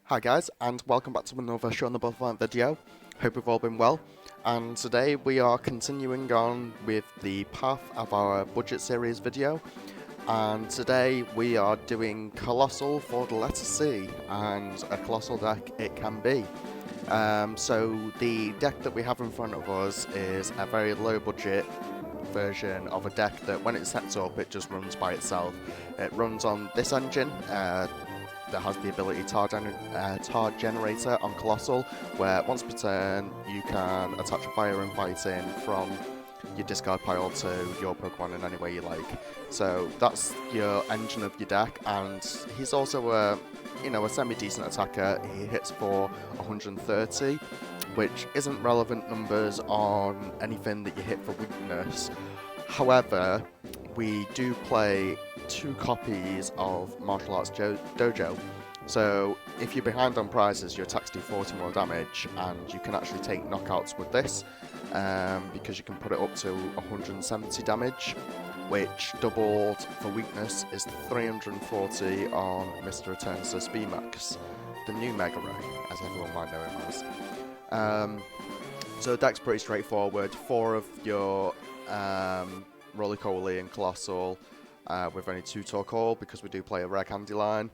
Hi guys, and welcome back to another Show on the Bottom video. Hope you've all been well. And today we are continuing on with the path of our budget series video. And today we are doing Coalossal for the letter C, and a colossal deck it can be. So the deck that we have in front of us is a very low budget version of a deck that when it sets up it just runs by itself. It runs on this engine that has the ability Tar Generator on Coalossal, where once per turn you can attach a fire and fighting from your discard pile to your Pokemon in any way you like. So that's your engine of your deck, and he's also a semi-decent attacker. He hits for 130, which isn't relevant numbers on anything that you hit for weakness. However, we do play 2 copies of Martial Arts Dojo, so if you're behind on prizes, your attacks do 40 more damage, and you can actually take knockouts with this, because you can put it up to 170 damage, which doubled for weakness is 340 on Mr. Eternatus VMAX, the new Mega Ray, as everyone might know him as. So the deck's pretty straightforward. 4 of your Roly-Coly and Coalossal, with only 2 Torkoal because we do play a rare candy line.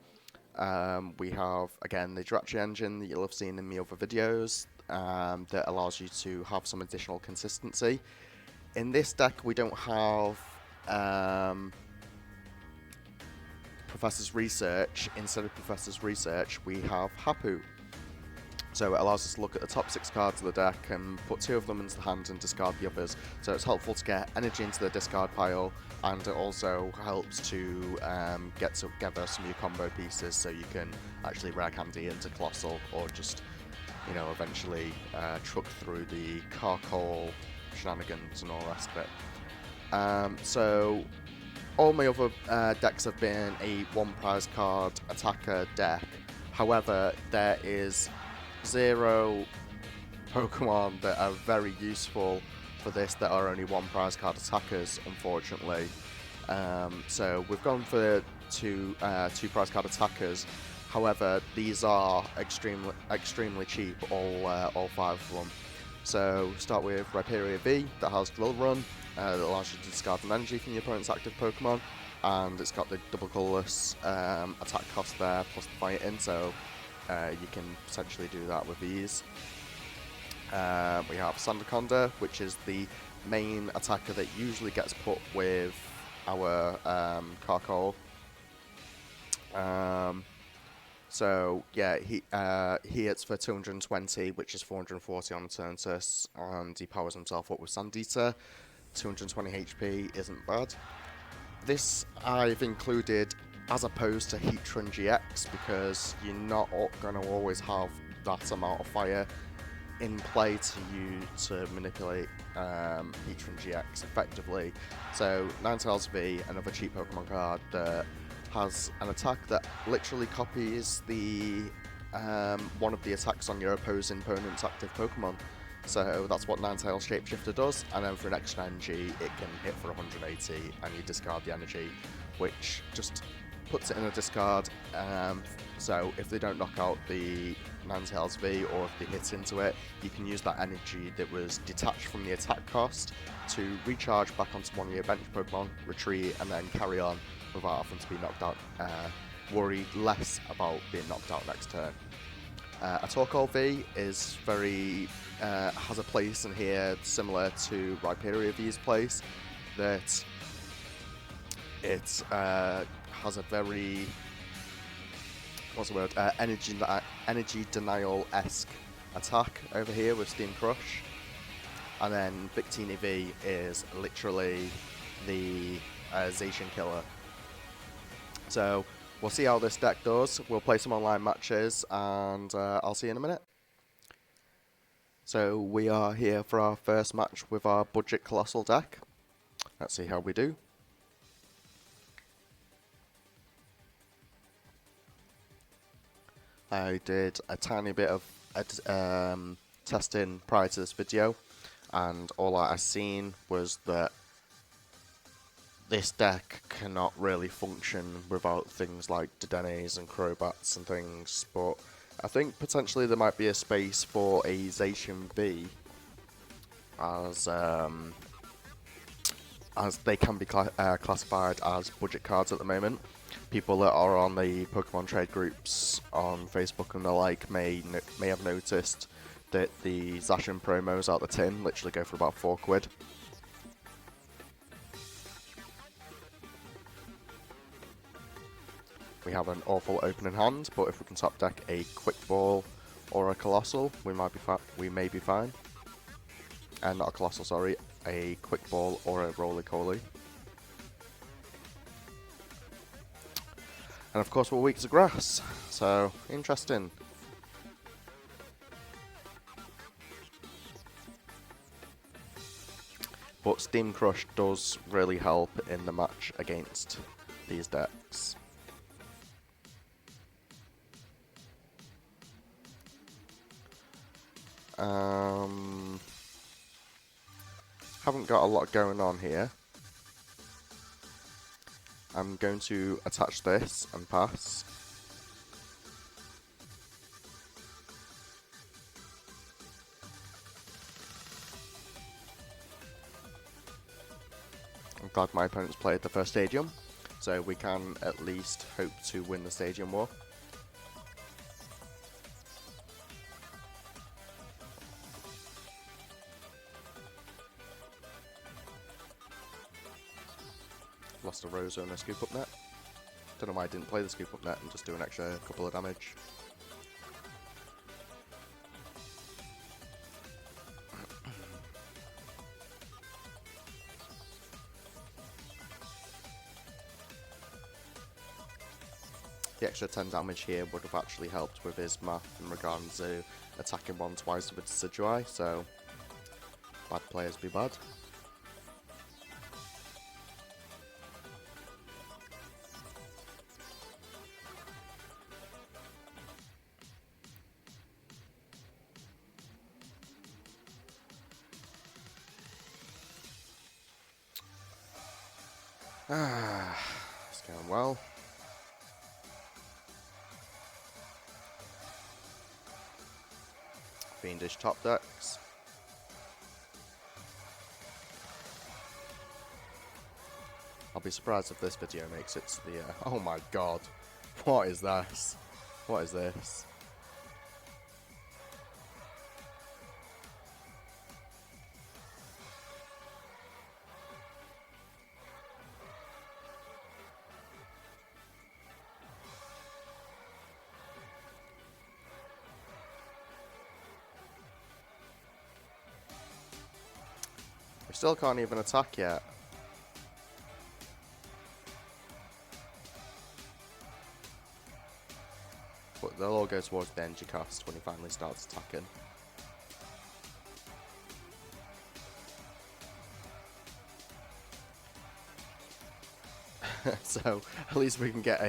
We have, again, the Jirachi engine that you'll have seen in the other videos, that allows you to have some additional consistency. In this deck we don't have Professor's Research. Instead of Professor's Research we have Hapu. So it allows us to look at the top 6 cards of the deck and put 2 of them into the hand and discard the others. So it's helpful to get energy into the discard pile, and it also helps to get together some new combo pieces so you can actually rare candy into Coalossal, or just, eventually truck through the Coalossal shenanigans and all the rest of it. So all my other decks have been a 1 prize card attacker deck. However, there is 0 Pokemon that are very useful for this that are only 1 prize card attackers, unfortunately. So we've gone for 2 prize card attackers. However, these are extremely cheap, all 5 of them. So start with Rhyperior V, that has Drill Run, that allows you to discard an energy from your opponent's active Pokemon, and it's got the double colourless attack cost there plus the fighting, so you can potentially do that with ease. We have Sandaconda, which is the main attacker that usually gets put with our Coalossal. So yeah, he hits for 220, which is 440 on Eternatus, and he powers himself up with Sandita. 220 HP isn't bad. This I've included as opposed to Heatran GX, because you're not going to always have that amount of fire in play to manipulate Heatran GX effectively. So Ninetales V, another cheap Pokemon card that has an attack that literally copies the one of the attacks on your opposing opponent's active Pokemon. So that's what Ninetales Shapeshifter does, and then for an extra energy it can hit for 180 and you discard the energy, which just puts it in a discard. So if they don't knock out the Ninetales V, or if they hit into it, you can use that energy that was detached from the attack cost to recharge back onto one of your bench Pokemon, retreat, and then carry on without having to be knocked out. Worry less about being knocked out next turn. A Torkoal V is has a place in here similar to Rhyperior V's place, that it has a very energy denial-esque attack over here with Steam Crush, and then Victini V is literally the Zacian killer. So we'll see how this deck does. We'll play some online matches, and I'll see you in a minute. So we are here for our first match with our budget Coalossal deck. Let's see how we do. I did a tiny bit of testing prior to this video, and all I seen was that this deck cannot really function without things like Dedennes and Crobats and things, but I think potentially there might be a space for a Zacian V, as they can be classified as budget cards at the moment. People that are on the Pokemon trade groups on Facebook and the like may have noticed that the Zacian promos out the tin literally go for about £4. We have an awful opening hand, but if we can top deck a Quick Ball or a Coalossal, we may be fine. Not a Coalossal, sorry, a Quick Ball or a Roly-Coly. And of course we're weak to grass, so interesting. But Steam Crush does really help in the match against these decks. Haven't got a lot going on here. I'm going to attach this and pass. I'm glad my opponents played the first stadium, so we can at least hope to win the stadium war. Lost a Rosa and a Scoop Up Net. Don't know why I didn't play the Scoop Up Net and just do an extra couple of damage. The extra 10 damage here would have actually helped with his math in regards to attacking one twice with Decidueye, so bad players be bad. It's going well. Fiendish top decks. I'll be surprised if this video makes it to the... oh my god. What is this? What is this? We still can't even attack yet. But they'll all go towards the energy cost when he finally starts attacking. So, at least we can get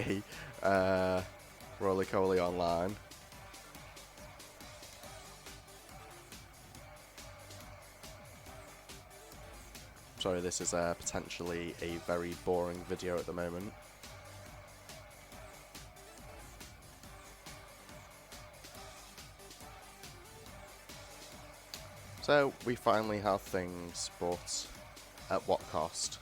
a Roly-Coly online. Sorry, this is potentially a very boring video at the moment. So, we finally have things, but at what cost?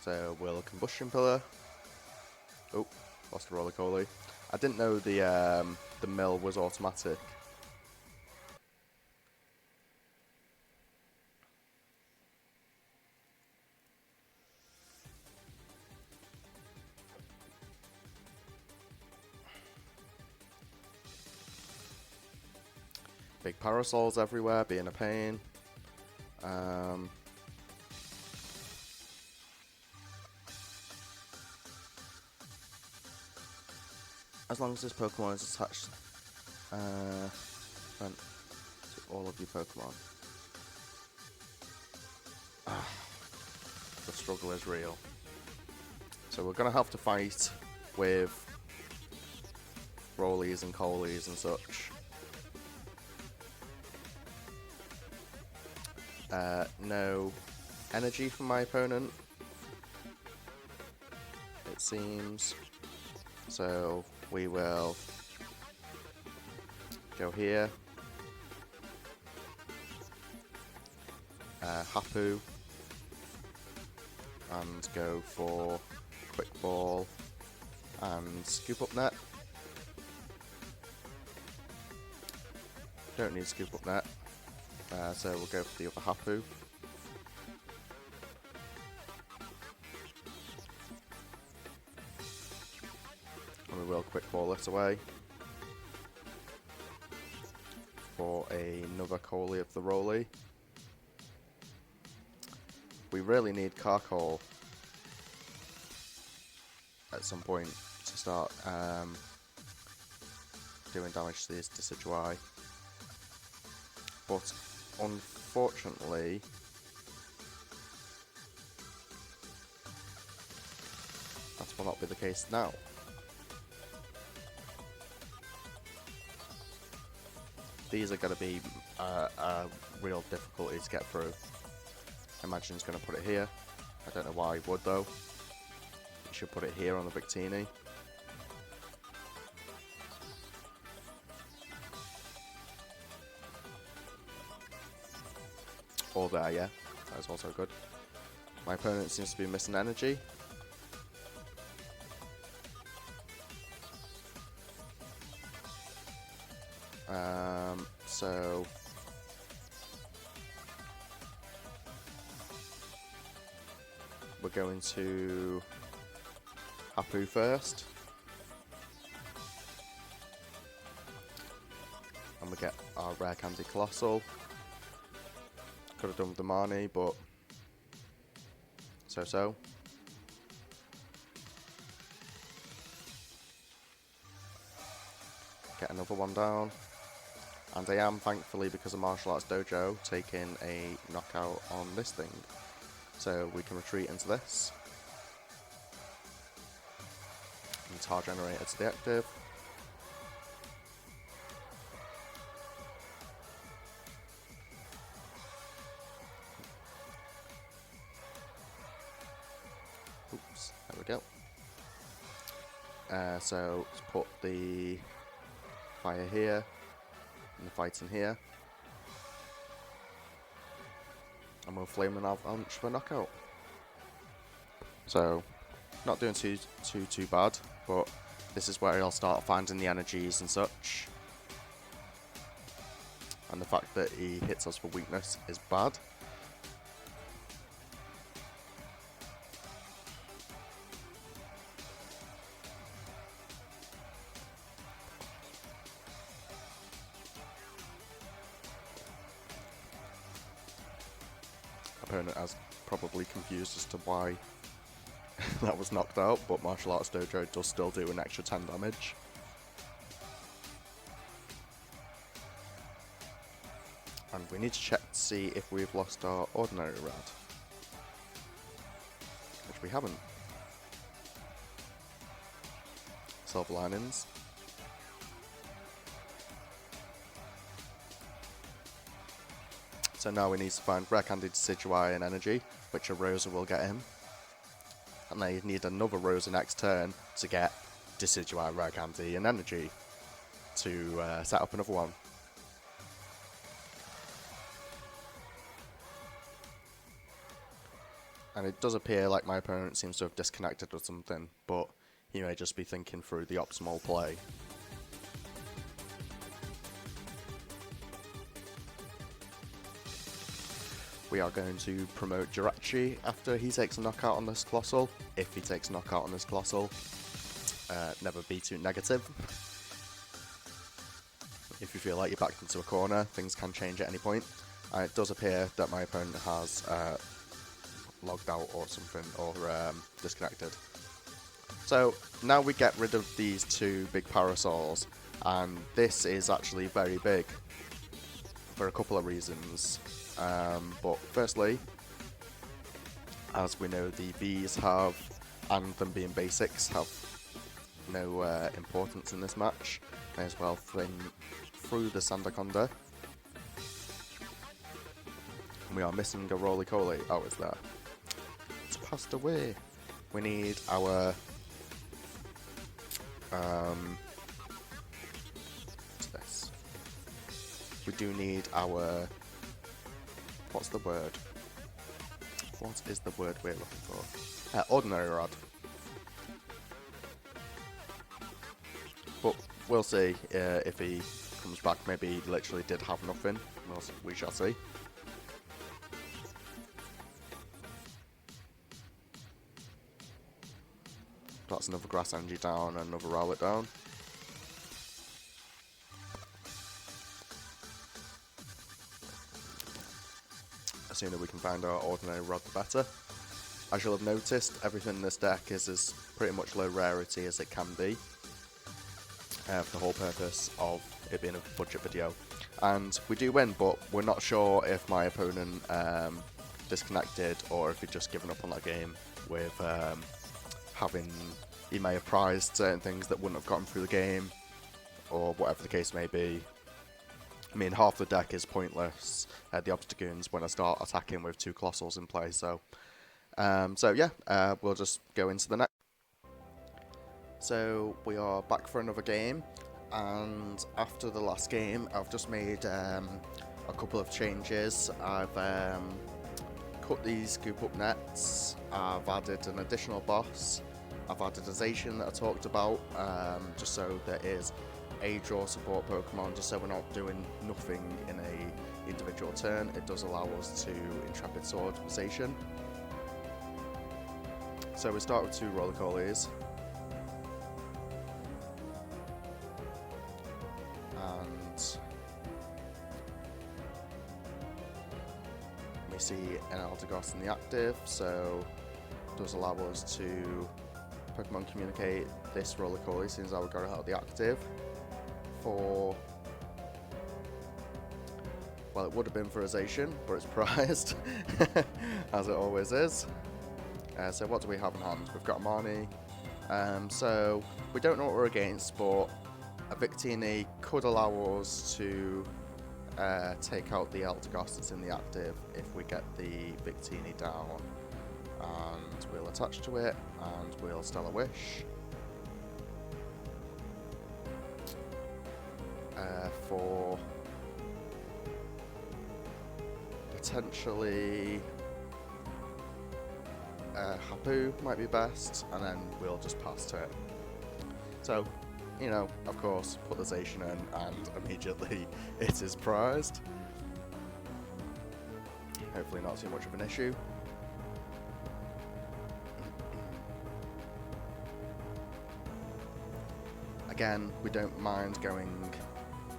So, will Combustion Pillar. Oh, lost a Roly-Coly. I didn't know the mill was automatic. Big parasols everywhere, being a pain. As long as this Pokemon is attached to all of your Pokemon. The struggle is real. So we're going to have to fight with Rollies and Colies and such. No energy from my opponent, it seems. So we will go here. Hapu. And go for quick ball and scoop up net. Don't need scoop up net, so we'll go for the other Hapu. And we will quick ball it away for another Coalossal of the Rolly. We really need Coalossal at some point to start doing damage to these Decidueye. But unfortunately, that will not be the case now. These are going to be a real difficulty to get through. Imagine he's going to put it here. I don't know why he would though. He should put it here on the Victini. Or there, yeah. That is also good. My opponent seems to be missing energy. So we're going to Hapu first. And we get our rare candy Coalossal. Could have done with the Marnie, but so. Get another one down. And I am, thankfully, because of Martial Arts Dojo, taking a knockout on this thing. So we can retreat into this. And tar generator to the active. Oops, there we go. So let's put the fire here. And the fight's in here. And we'll flame an avalanche for a knockout. So, not doing too bad, but this is where I'll start finding the energies and such. And the fact that he hits us for weakness is bad. Opponent has probably confused as to why that was knocked out, but Martial Arts Dojo does still do an extra 10 damage. And we need to check to see if we've lost our ordinary red, which we haven't. Silver linings. So now we need to find rare candy Decidueye and energy, which a Rosa will get him. And they need another Rosa next turn to get Decidueye, rare candy and energy to set up another one. And it does appear like my opponent seems to have disconnected or something, but he may just be thinking through the optimal play. We are going to promote Jirachi after he takes a knockout on this Coalossal. If he takes a knockout on this Coalossal, never be too negative. If you feel like you're backed into a corner, things can change at any point. And it does appear that my opponent has logged out or something, or disconnected. So now we get rid of these two big parasols, and this is actually very big for a couple of reasons. But firstly, as we know, the Vs have, and them being basics, have no importance in this match. May as well fling through the Sandaconda. We are missing a roly-coly. Oh, it's there. It's passed away. We need our... what's this? We do need our... What's the word? What is the word we're looking for? Ordinary rod. But we'll see if he comes back. Maybe he literally did have nothing. We shall see. That's another grass energy down and another rowlet down. The sooner we can find our ordinary rod, the better. As you'll have noticed, everything in this deck is as pretty much low rarity as it can be. For the whole purpose of it being a budget video. And we do win, but we're not sure if my opponent disconnected or if he'd just given up on that game with he may have prized certain things that wouldn't have gotten through the game, or whatever the case may be. I mean, half the deck is pointless, the Obstagoons, when I start attacking with 2 Coalossals in play, so yeah, we'll just go into the next. So we are back for another game, and after the last game I've just made a couple of changes. I've cut these scoop up nets, I've added an additional boss, I've added a Zacian that I talked about, just so there is a draw support Pokemon, just so we're not doing nothing in a individual turn. It does allow us to Intrepid Sword Zacian. So we start with 2 Roly-Colies. And we see an Eldegoss in the active, so it does allow us to Pokemon communicate this Roly-Coly as soon as I would go out of the active. For, well, it would have been for a Zacian, but it's prized, as it always is. So what do we have in hand? We've got a Marnie, so we don't know what we're against, but a Victini could allow us to take out the Eldegoss that's in the active if we get the Victini down. And we'll attach to it, and we'll Stellar Wish. For potentially Hapu might be best, and then we'll just pass to it. So, you know, of course, put the Zacian in, and immediately it is prized. Hopefully not too much of an issue. Again, we don't mind going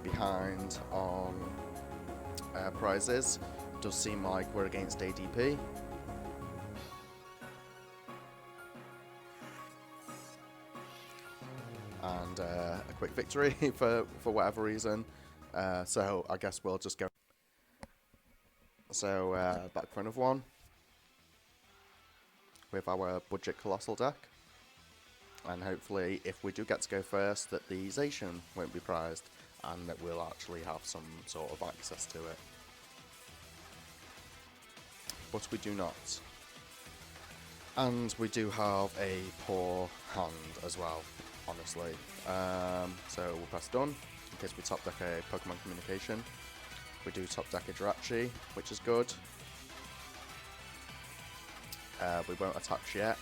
behind on prizes. It does seem like we're against ADP. And a quick victory for whatever reason. So I guess we'll just go. So back for another one with our budget Coalossal deck. And hopefully, if we do get to go first, that the Zacian won't be prized, and that we'll actually have some sort of access to it. But we do not. And we do have a poor hand as well, honestly. So we'll press done, in case we top deck a Pokemon Communication. We do top deck a Jirachi, which is good. We won't attach yet.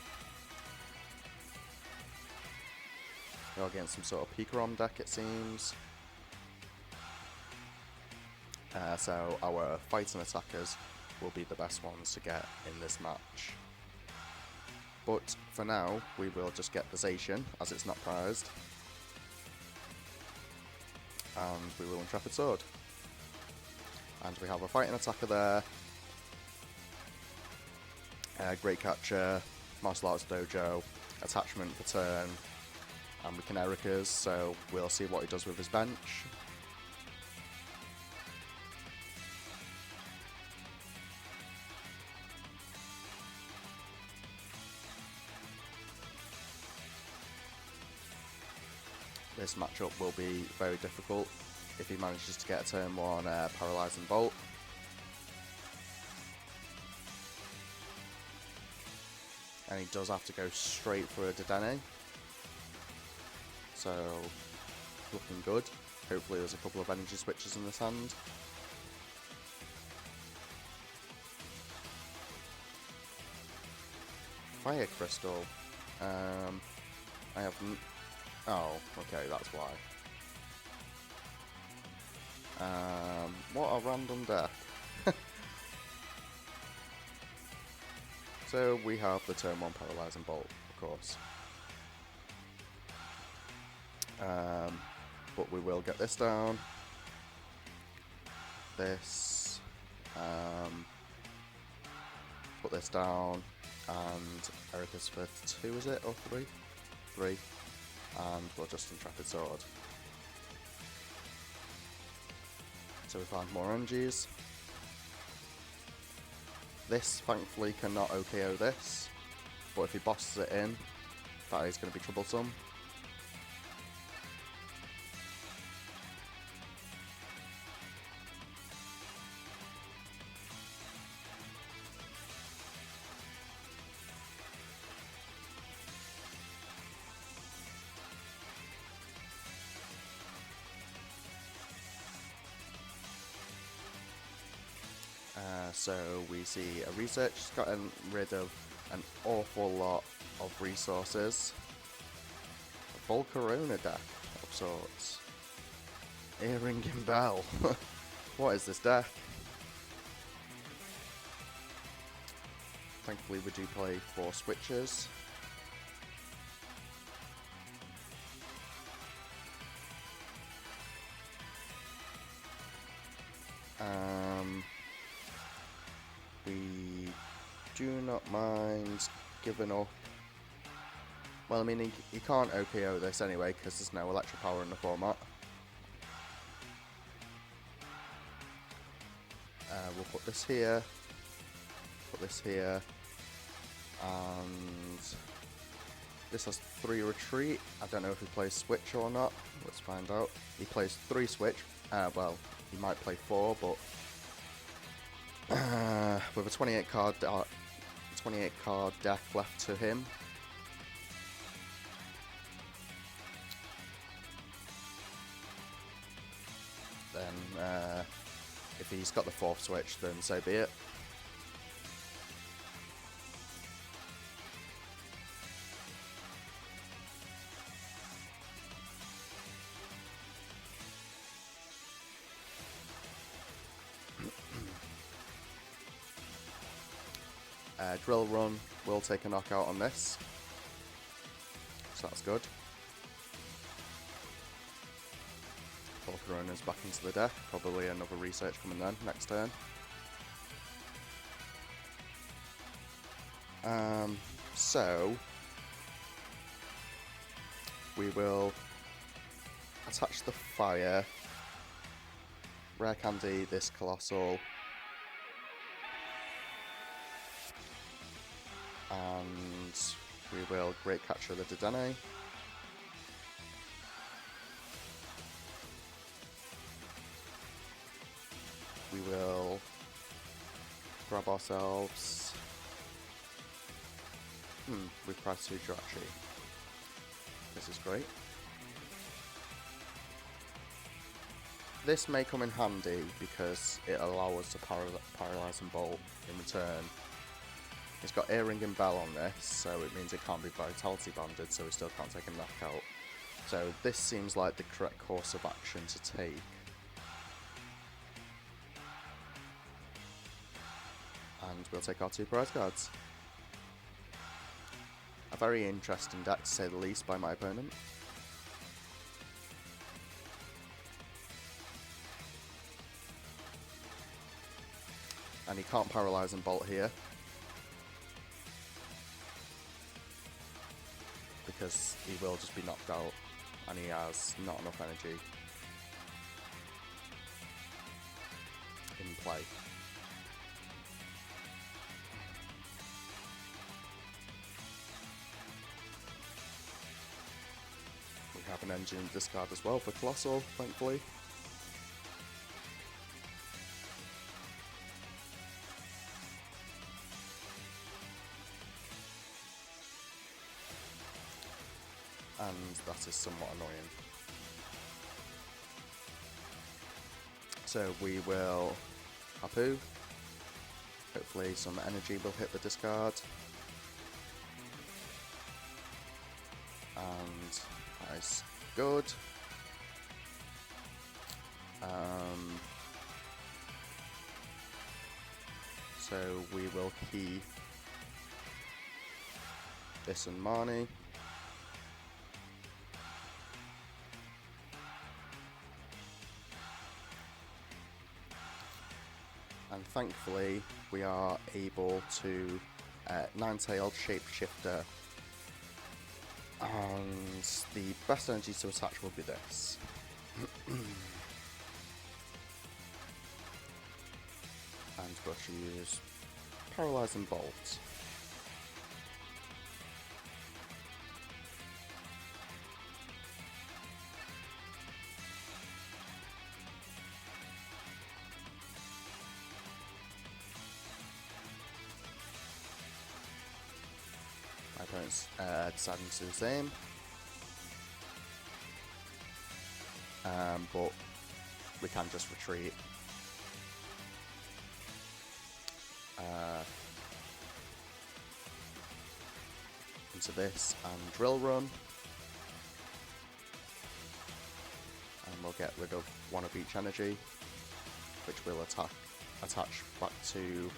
We're against some sort of Pikarom deck, it seems. So our fighting attackers will be the best ones to get in this match. But for now, we will just get the Zacian, as it's not prized. And we will Intrepid Sword. And we have a fighting attacker there. Great Catcher, Martial Arts Dojo, attachment for turn. And we can Erika's, so we'll see what he does with his bench. This matchup will be very difficult if he manages to get a turn 1 Paralysing Bolt. And he does have to go straight for a Dedenne. So, looking good. Hopefully there's a couple of energy switches in this hand. Fire Crystal. I haven't... Oh, okay, that's why. What a random deck. So we have the turn 1 Paralyzing Bolt, of course. But we will get this down. This. Put this down. And Erica's for 2, is it? Or 3? 3. And we'll just Intrepid Sword. So we find more energies. This thankfully cannot OKO this, but if he bosses it in, that is going to be troublesome. So we see a research has gotten rid of an awful lot of resources. A Volcarona deck of sorts. Earring and Bell. What is this deck? Thankfully we do play 4 switches. We do not mind giving up. Well, I mean, he can't OPO this anyway because there's no electric power in the format. We'll put this here, put this here, and this has 3 retreat. I don't know if he plays switch or not. Let's find out. He plays 3 switch. Well, he might play 4, but with a 28 card deck left to him, then if he's got the 4th switch, then so be it. Drill Run will take a knockout on this, so that's good. Volcarona's back into the deck, probably another research coming then next turn. So we will attach the fire, rare candy this Coalossal, and we will Great Catcher the Dedenne. We will grab ourselves. We've priced 2 Jirachi. This is great. This may come in handy because it allows us to paralyze and bolt in return. It's got Earring and Bell on this, so it means it can't be Vitality banded, so we still can't take a knockout. So this seems like the correct course of action to take. And we'll take our 2 prize cards. A very interesting deck, to say the least, by my opponent. And he can't paralyze and bolt here, because he will just be knocked out, and he has not enough energy in play. We have an engine in discard as well for Coalossal, thankfully. and that is somewhat annoying. So we will Hapu. Hopefully some energy will hit the discard. And that is good. So we will key this and Marnie. And thankfully we are able to Nine-tailed Shapeshifter, and the best energy to attach will be this. And we'll use Paralyzing Bolt. My opponent's deciding to do the same. But we can just retreat. Into this and Drill Run. And we'll get rid of one of each energy, which will attach back to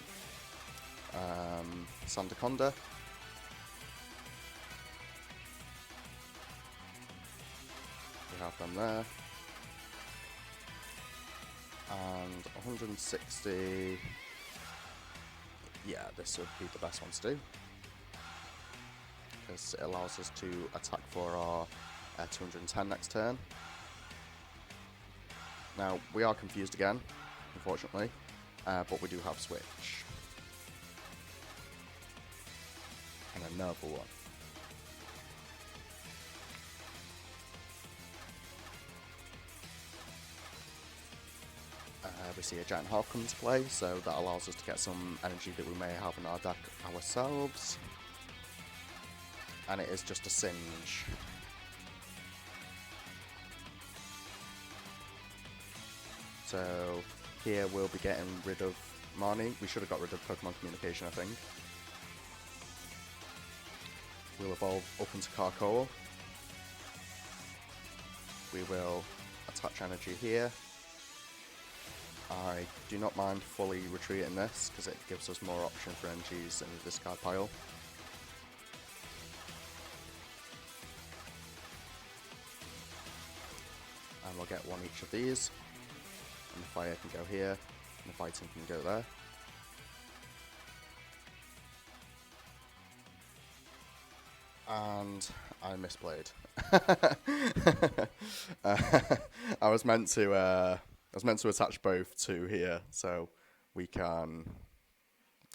Sandaconda. We have them there. And 160. Yeah, this would be the best one to do, because it allows us to attack for our 210 next turn. Now, we are confused again, unfortunately, but we do have Switch. And another one. We see a Giant Half come into play, so that allows us to get some energy that we may have in our deck ourselves. And it is just a Singe. So here we'll be getting rid of Marnie. We should have got rid of Pokemon Communication, I think. We'll evolve up into Coalossal. We will attach energy here. I do not mind fully retreating this, because it gives us more option for energies in the discard pile. And we'll get one each of these. And the fire can go here, and the fighting can go there. And I misplayed. I was meant to attach both to here, so we can.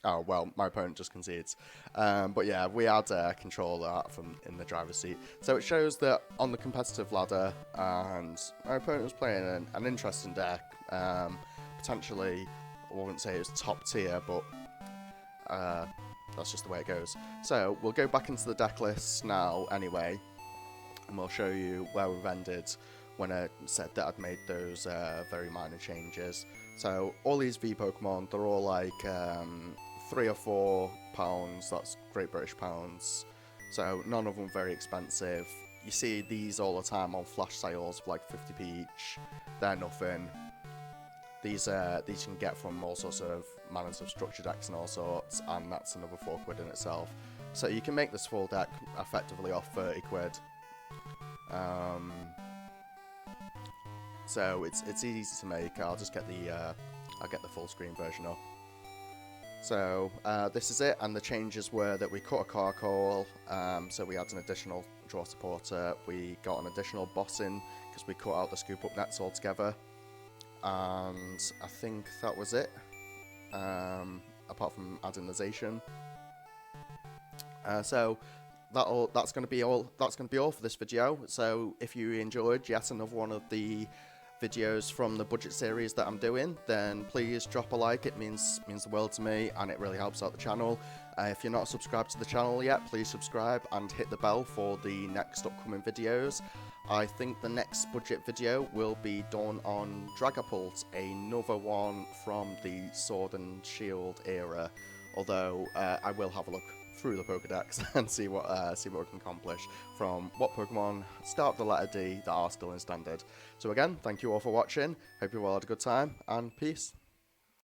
Oh well, my opponent just concedes. But yeah, we had control of that from in the driver's seat. So it shows that on the competitive ladder, and my opponent was playing an interesting deck. Potentially, I wouldn't say it was top tier, but that's just the way it goes. So we'll go back into the deck list now anyway, and we'll show you where we've ended when I said that I'd made those very minor changes. So all these V Pokemon, they're all like £3 or £4, that's Great British pounds. So none of them very expensive. You see these all the time on flash sales for like 50p each. They're nothing. These you can get from all sorts of manners of structure decks and all sorts, and that's another £4 in itself. So you can make this full deck effectively off 30 quid. So it's easy to make. I'll just get the full screen version up. So this is it, and the changes were that we cut a Coalossal, so we had an additional draw supporter. We got an additional boss in because we cut out the scoop up nets altogether, and I think that was it. Apart from adding the Zacian. So that's going to be all. That's going to be all for this video. So if you enjoyed yet another one of the videos from the budget series that I'm doing, then please drop a like. It means the world to me, and it really helps out the channel. If you're not subscribed to the channel yet, please subscribe and hit the bell for the next upcoming videos. I think the next budget video will be done on Dragapult, another one from the Sword and Shield era. Although I will have a look through the Pokedex and see what we can accomplish from what Pokemon start with the letter D that are still in Standard. So again, thank you all for watching. Hope you all had a good time, and peace.